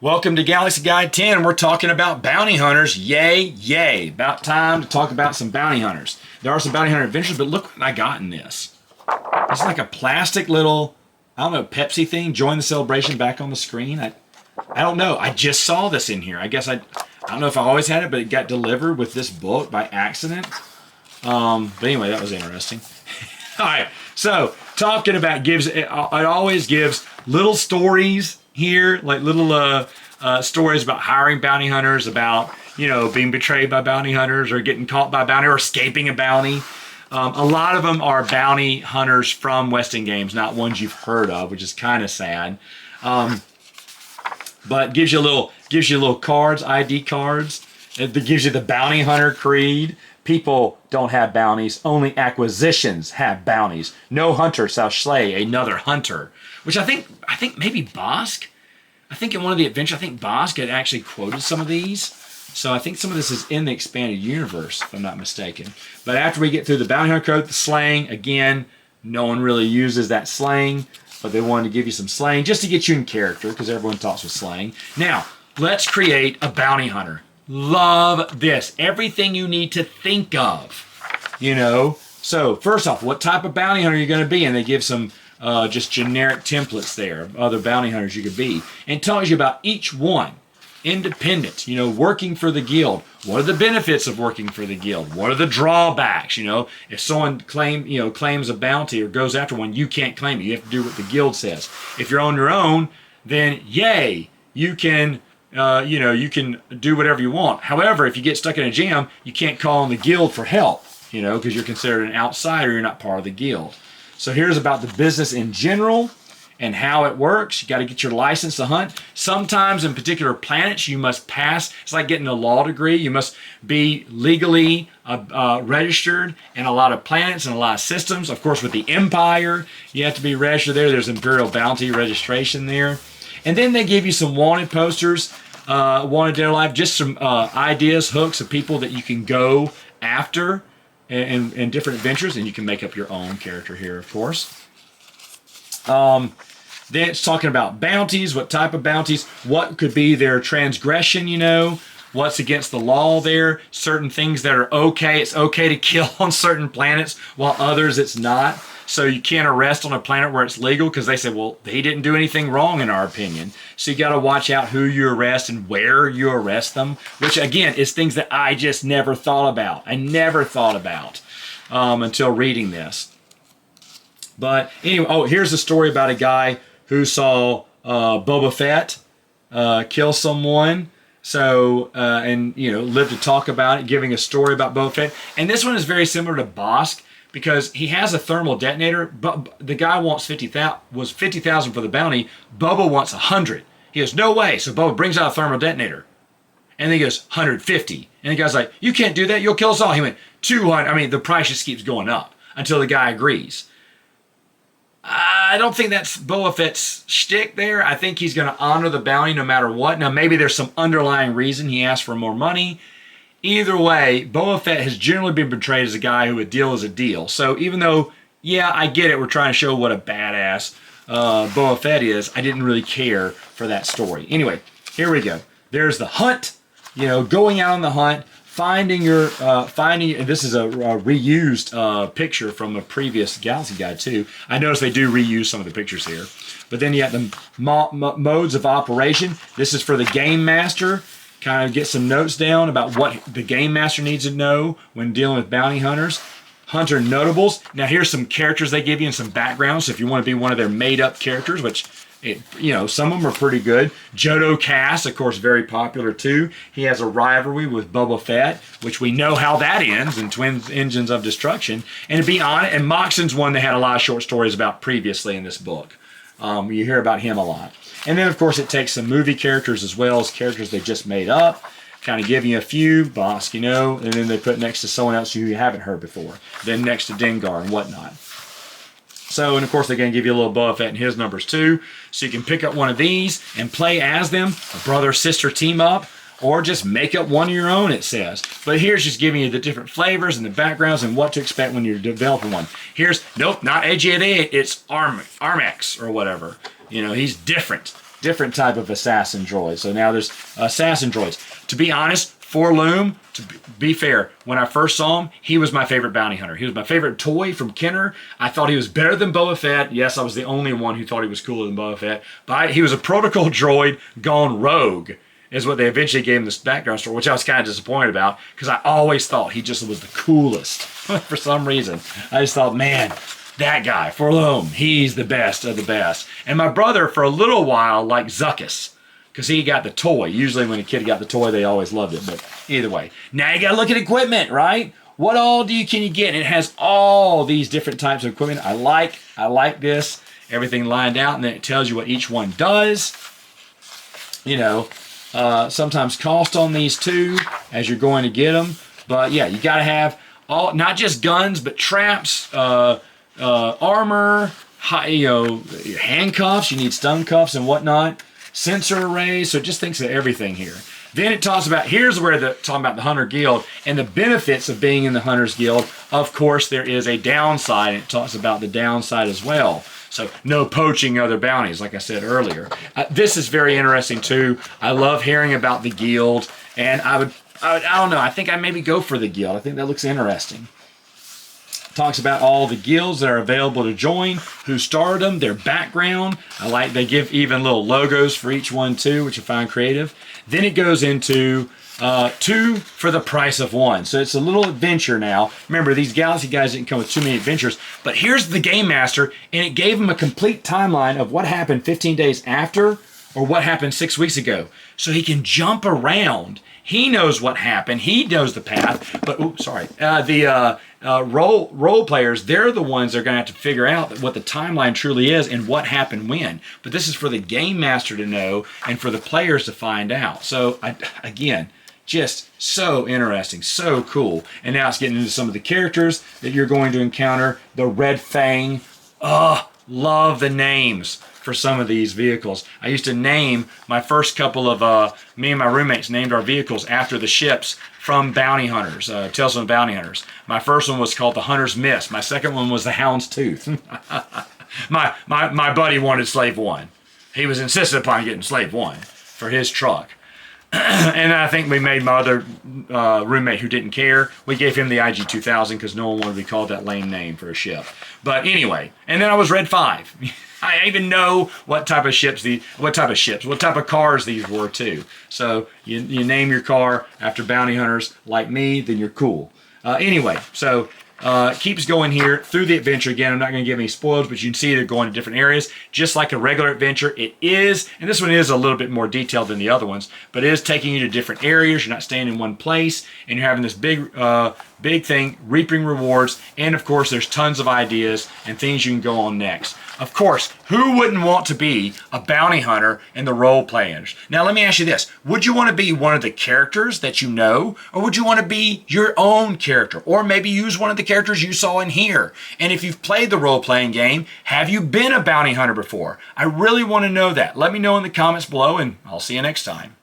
Welcome to Galaxy Guide 10, and we're talking about bounty hunters. Yay, yay. About time to talk about some bounty hunters. There are some bounty hunter adventures, but look what I got in this. It's like a plastic little, I don't know, Pepsi thing. Join the celebration back on the screen. I don't know. I just saw this in here. I don't know if I always had it, but it got delivered with this book by accident. But anyway, that was interesting. All right, so talking about it always gives little stories here, like little stories about hiring bounty hunters, about being betrayed by bounty hunters or getting caught by bounty or escaping a bounty. A lot of them are bounty hunters from Weston Games, not ones you've heard of, which is kind of sad. But gives you little cards, ID cards. It gives you the bounty hunter creed. People don't have bounties. Only acquisitions have bounties. No hunter shall slay another hunter. Which I think maybe Bosk. I think in one of the adventures, I think Bosk had actually quoted some of these. So I think some of this is in the expanded universe, if I'm not mistaken. But after we get through the bounty hunter code, the slang, again, no one really uses that slang, but they wanted to give you some slang just to get you in character, because everyone talks with slang. Now, let's create a bounty hunter. Love this. Everything you need to think of, So first off, what type of bounty hunter are you going to be? And they give some just generic templates there of other bounty hunters you could be. And tells you about each one. Independent, working for the guild. What are the benefits of working for the guild? What are the drawbacks? If someone claims a bounty or goes after one, you can't claim it. You have to do what the guild says. If you're on your own, then yay, you can you can do whatever you want. However, if you get stuck in a jam, you can't call on the guild for help, because you're considered an outsider, you're not part of the guild. So here's about the business in general and how it works. You got to get your license to hunt. Sometimes in particular planets, you must pass. It's like getting a law degree. You must be legally registered in a lot of planets and a lot of systems. Of course, with the Empire, you have to be registered there. There's Imperial Bounty registration there. And then they give you some wanted posters, wanted dead or alive, just some ideas, hooks of people that you can go after in different adventures, and you can make up your own character here, of course. Then it's talking about bounties, what type of bounties, what could be their transgression, what's against the law there, certain things that are okay. It's okay to kill on certain planets, while others it's not. So you can't arrest on a planet where it's legal because they say, well, he didn't do anything wrong in our opinion. So you got to watch out who you arrest and where you arrest them, which again is things that I just never thought about. I never thought about until reading this. But anyway, here's a story about a guy who saw Boba Fett kill someone. So, lived to talk about it, giving a story about Boba Fett. And this one is very similar to Bosk, because he has a thermal detonator, but the guy wants 50,000 for the bounty. Boba wants 100. He goes, no way. So Boba brings out a thermal detonator. And then he goes, 150. And the guy's like, you can't do that. You'll kill us all. He went, 200. I mean, the price just keeps going up until the guy agrees. I don't think that's Boba Fett's shtick there. I think he's going to honor the bounty no matter what. Now, maybe there's some underlying reason he asked for more money. Either way, Boba Fett has generally been portrayed as a guy who a deal is a deal. So even though, yeah, I get it, we're trying to show what a badass Boba Fett is, I didn't really care for that story. Anyway, here we go. There's the hunt, going out on the hunt, finding, this is a reused picture from a previous Galaxy Guide too. I noticed they do reuse some of the pictures here. But then you have the modes of operation. This is for the Game Master. Kind of get some notes down about what the Game Master needs to know when dealing with bounty hunters. Hunter notables. Now here's some characters they give you and some backgrounds. So if you want to be one of their made-up characters, which, some of them are pretty good. Jodo Cass, of course, very popular too. He has a rivalry with Boba Fett, which we know how that ends in Twin Engines of Destruction. And to be honest, and Moxon's one they had a lot of short stories about previously in this book. You hear about him a lot. And then, of course, it takes some movie characters as well as characters they just made up, kind of giving you a few, Bosk, and then they put next to someone else who you haven't heard before, then next to Dengar and whatnot. So, and of course, they're going to give you a little Boba Fett and his numbers too, so you can pick up one of these and play as them, a brother-sister team up, or just make up one of your own, it says. But here's just giving you the different flavors and the backgrounds and what to expect when you're developing one. Here's, nope, not AG-88, it's Armax or whatever. He's different. different type of assassin droid. So now there's assassin droids. To be honest, for Loom, to be fair, when I first saw him, he was my favorite bounty hunter. He was my favorite toy from Kenner. I thought he was better than Boba Fett. Yes, I was the only one who thought he was cooler than Boba Fett. But he was a protocol droid gone rogue, is what they eventually gave him this background story, which I was kind of disappointed about because I always thought he just was the coolest for some reason. I just thought, man, that guy, Forloom, he's the best of the best. And my brother, for a little while, liked Zuckuss because he got the toy. Usually when a kid got the toy, they always loved it. But either way, now you got to look at equipment, right? What all can you get? And it has all these different types of equipment. I like this. Everything lined out, and then it tells you what each one does. You know, sometimes cost on these too as you're going to get them. But yeah, you got to have all, not just guns, but traps, armor, handcuffs. You need stun cuffs and whatnot. Sensor arrays. So it just thinks of everything here. Then it talks about, here's where talking about the Hunter Guild and the benefits of being in the Hunters Guild. Of course, there is a downside, and it talks about the downside as well. So no poaching other bounties, like I said earlier. This is very interesting too. I love hearing about the guild, and I don't know, I think I maybe go for the guild. I think that looks interesting. Talks about all the guilds that are available to join, who started them, their background. They give even little logos for each one too, which I find creative. Then it goes into 2 for the price of 1. So it's a little adventure now. Remember, these Galaxy guys didn't come with too many adventures, but here's the Game Master, and it gave him a complete timeline of what happened 15 days after or what happened 6 weeks ago. So he can jump around. He knows what happened. He knows the path. But, role players, they're the ones that are going to have to figure out what the timeline truly is and what happened when. But this is for the Game Master to know and for the players to find out. So, again, just so interesting, so cool. And now it's getting into some of the characters that you're going to encounter. The Red Fang. Love the names for some of these vehicles. I used to name my first couple of, me and my roommates named our vehicles after the ships from Bounty Hunters, Tales from Bounty Hunters. My first one was called the Hunter's Miss. My second one was the Hound's Tooth. my buddy wanted Slave 1. He was insistent upon getting Slave 1 for his truck. And I think we made my other roommate who didn't care, we gave him the IG-2000 because no one wanted to be called that lame name for a ship. But anyway, and then I was Red 5. I even know what type of cars these were too. So you name your car after bounty hunters like me, then you're cool. Anyway, so keeps going here through the adventure. Again, I'm not going to give any spoilers, but you can see they're going to different areas. Just like a regular adventure, it is, and this one is a little bit more detailed than the other ones, but it is taking you to different areas. You're not staying in one place, and you're having this big thing, reaping rewards, and of course, there's tons of ideas and things you can go on next. Of course, who wouldn't want to be a bounty hunter in the role players? Now, let me ask you this. Would you want to be one of the characters that you know, or would you want to be your own character, or maybe use one of the characters you saw in here? And if you've played the role-playing game, have you been a bounty hunter before? I really want to know that. Let me know in the comments below, and I'll see you next time.